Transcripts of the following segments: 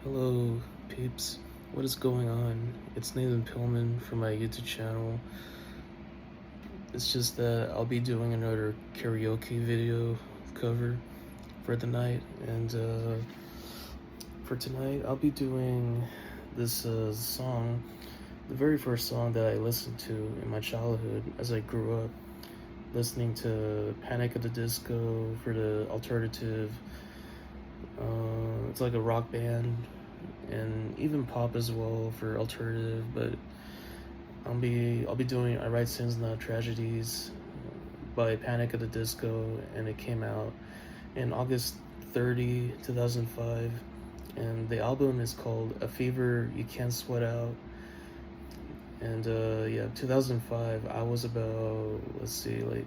Hello, peeps. What is going on? It's Nathan Pillman from my YouTube channel. It's just that I'll be doing another karaoke video cover for the night, and for tonight I'll be doing this song, the very first song that I listened to in my childhood as I grew up, listening to Panic at the Disco for the alternative. It's like a rock band, and even pop as well for alternative. But I'll be doing I Write Sins Not Tragedies by Panic at the Disco, and it came out in August 30, 2005, and the album is called A Fever You Can't Sweat Out. And 2005, I was about, let's see, like,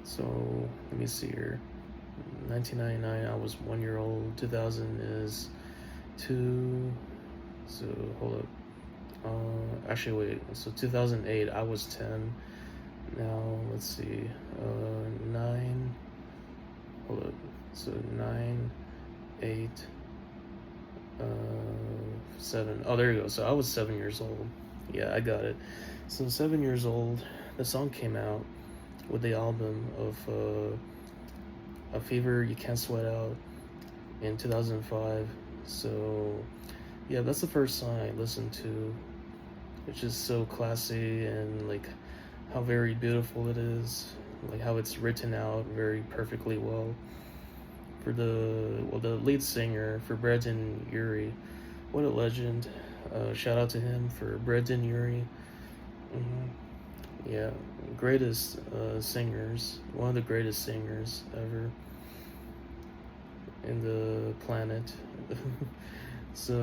so let me see here. 1999, I was 1 year old. 2000 is 2. So hold up. Actually, wait. So 2008, I was 10. Now let's see. 9. Hold up. So 9, 8, 7. Oh, there you go. So I was 7 years old. Yeah, I got it. So 7 years old, the song came out with the album of A Fever You Can't Sweat Out in 2005. So yeah, that's the first song I listened to, which is so classy, and like how very beautiful it is, like how it's written out very perfectly well. For the lead singer, for Brendan Urie, what a legend. Shout out to him for Brendan Urie. Yeah, greatest singers, one of the greatest singers ever in the planet. So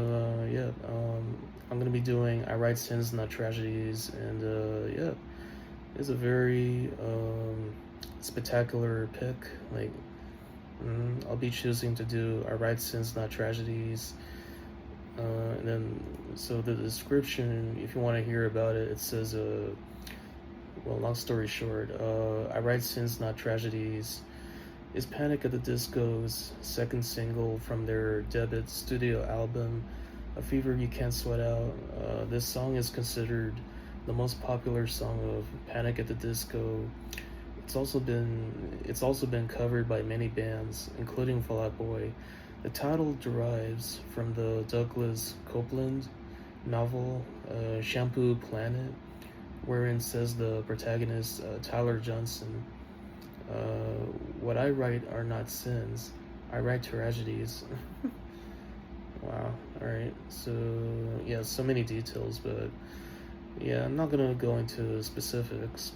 I'm gonna be doing I Write Sins Not Tragedies, and it's a very spectacular pick. Like, I'll be choosing to do I Write Sins Not Tragedies, and then so the description, if you want to hear about it, it says well, long story short, I Write Sins Not Tragedies is Panic at the Disco's second single from their debut studio album, A Fever You Can't Sweat Out. This song is considered the most popular song of Panic at the Disco. It's also been covered by many bands, including Fall Out Boy. The title derives from the Douglas Copeland novel Shampoo Planet, wherein says the protagonist, Tyler Johnson, what I write are not sins, I write tragedies. Wow, alright, so yeah, so many details, but yeah, I'm not gonna go into specifics,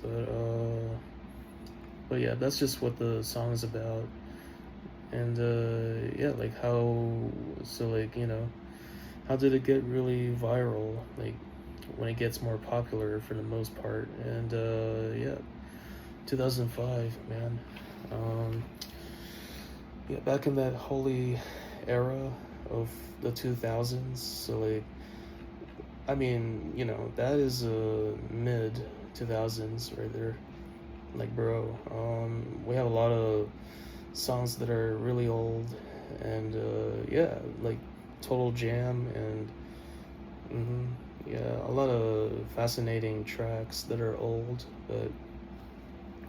but yeah, that's just what the song is about. And yeah, like how did it get really viral, like when it gets more popular for the most part. And 2005, man. Yeah, back in that holy era of the 2000s. So like, I mean, that is mid 2000s right there. Like, bro, we have a lot of songs that are really old, and yeah, like Total Jam, and yeah, a lot of fascinating tracks that are old, but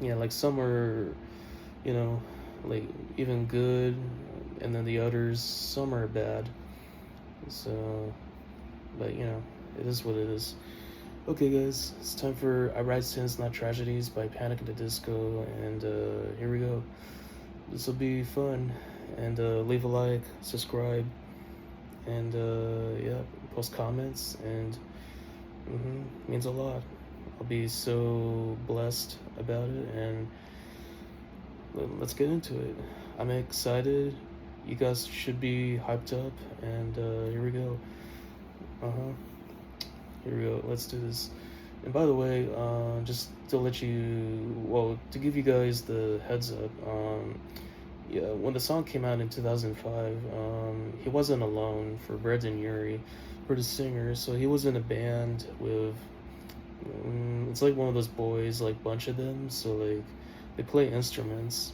yeah, like some are, you know, like even good, and then the others, some are bad. So, but it is what it is. Okay, guys, it's time for I Write Sins Not Tragedies by Panic at the Disco, and here we go. This will be fun, and leave a like, subscribe, and yeah, post comments, and means a lot. I'll be so blessed about it, and let's get into it. I'm excited. You guys should be hyped up, and here we go. Here we go. Let's do this. And by the way, just to to give you guys the heads up, yeah, when the song came out in 2005, he wasn't alone for Brendan Urie, for the singer. So he was in a band with, it's like one of those boys, like bunch of them. So like, they play instruments.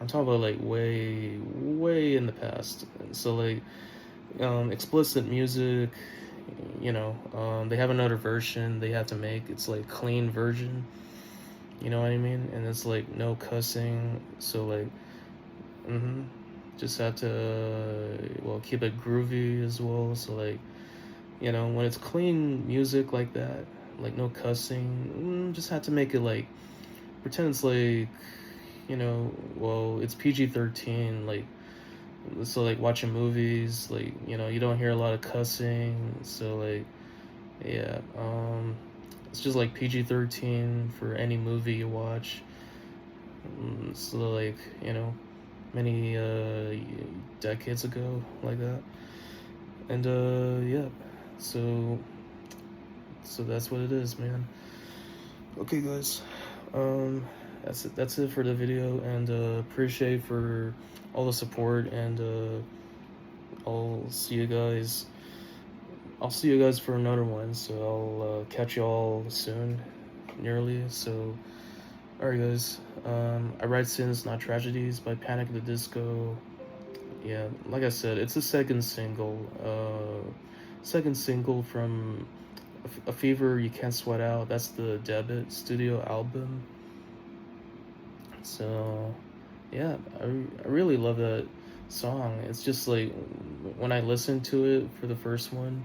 I'm talking about like way in the past. So like explicit music, they have another version they have to make. It's like clean version, you know what I mean? And it's like no cussing. So like, mm-hmm, just have to well keep it groovy as well. So like, when it's clean music like that, like no cussing, just have to make it like pretend it's like, well, it's PG-13, like, so like watching movies, like, you don't hear a lot of cussing, so like, yeah, it's just like PG-13 for any movie you watch. So like, many decades ago, like that. And yeah, so that's what it is, man. Okay, guys, that's it for the video, and appreciate for all the support, and I'll see you guys for another one. So I'll catch you all soon, nearly. So alright, guys, I write sins not tragedies by Panic at the Disco. Yeah, like I said, it's the second single from a Fever You Can't Sweat Out. That's the debut studio album. So yeah, I really love that song. It's just like when I listened to it for the first one,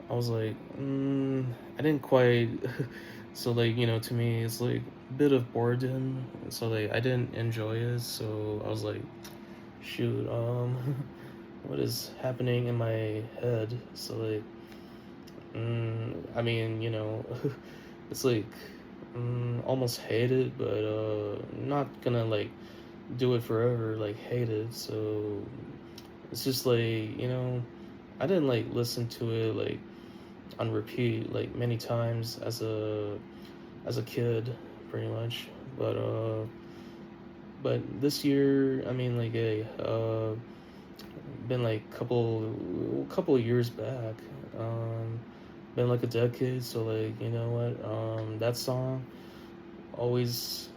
I was like, I didn't quite. So like, to me, it's like a bit of boredom. So like, I didn't enjoy it. So I was like, shoot, what is happening in my head? So like, I mean, it's like, almost hate it, but not gonna like do it forever, like hate it. So it's just like, I didn't like listen to it like on repeat like many times as a kid, pretty much. But this year, I mean, like, hey, been like couple of years back, been like a decade. So like, that song always,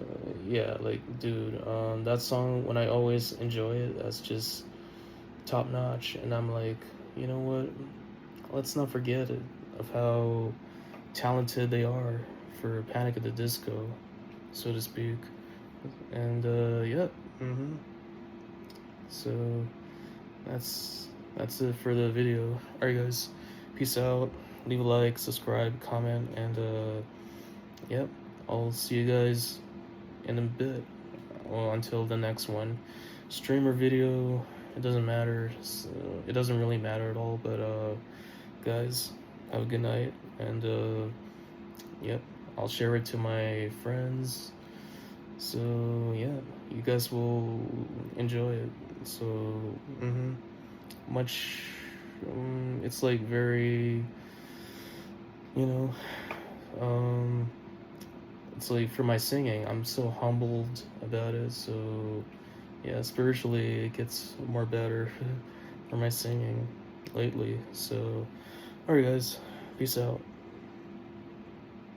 yeah, like, dude, that song, when I always enjoy it, that's just top notch. And I'm like, you know what, let's not forget it, of how talented they are for Panic at the Disco, so to speak. And yep, so that's it for the video. Alright, guys, peace out. Leave a like, subscribe, comment, and yep, I'll see you guys in a bit. Well, until the next one, stream or video, it doesn't matter. So it doesn't really matter at all. But guys, have a good night, and yep, I'll share it to my friends. So yeah, you guys will enjoy it. So much. It's like very, you know, it's like for my singing, I'm so humbled about it. So yeah, spiritually, it gets more better for my singing lately. So, alright, guys, peace out.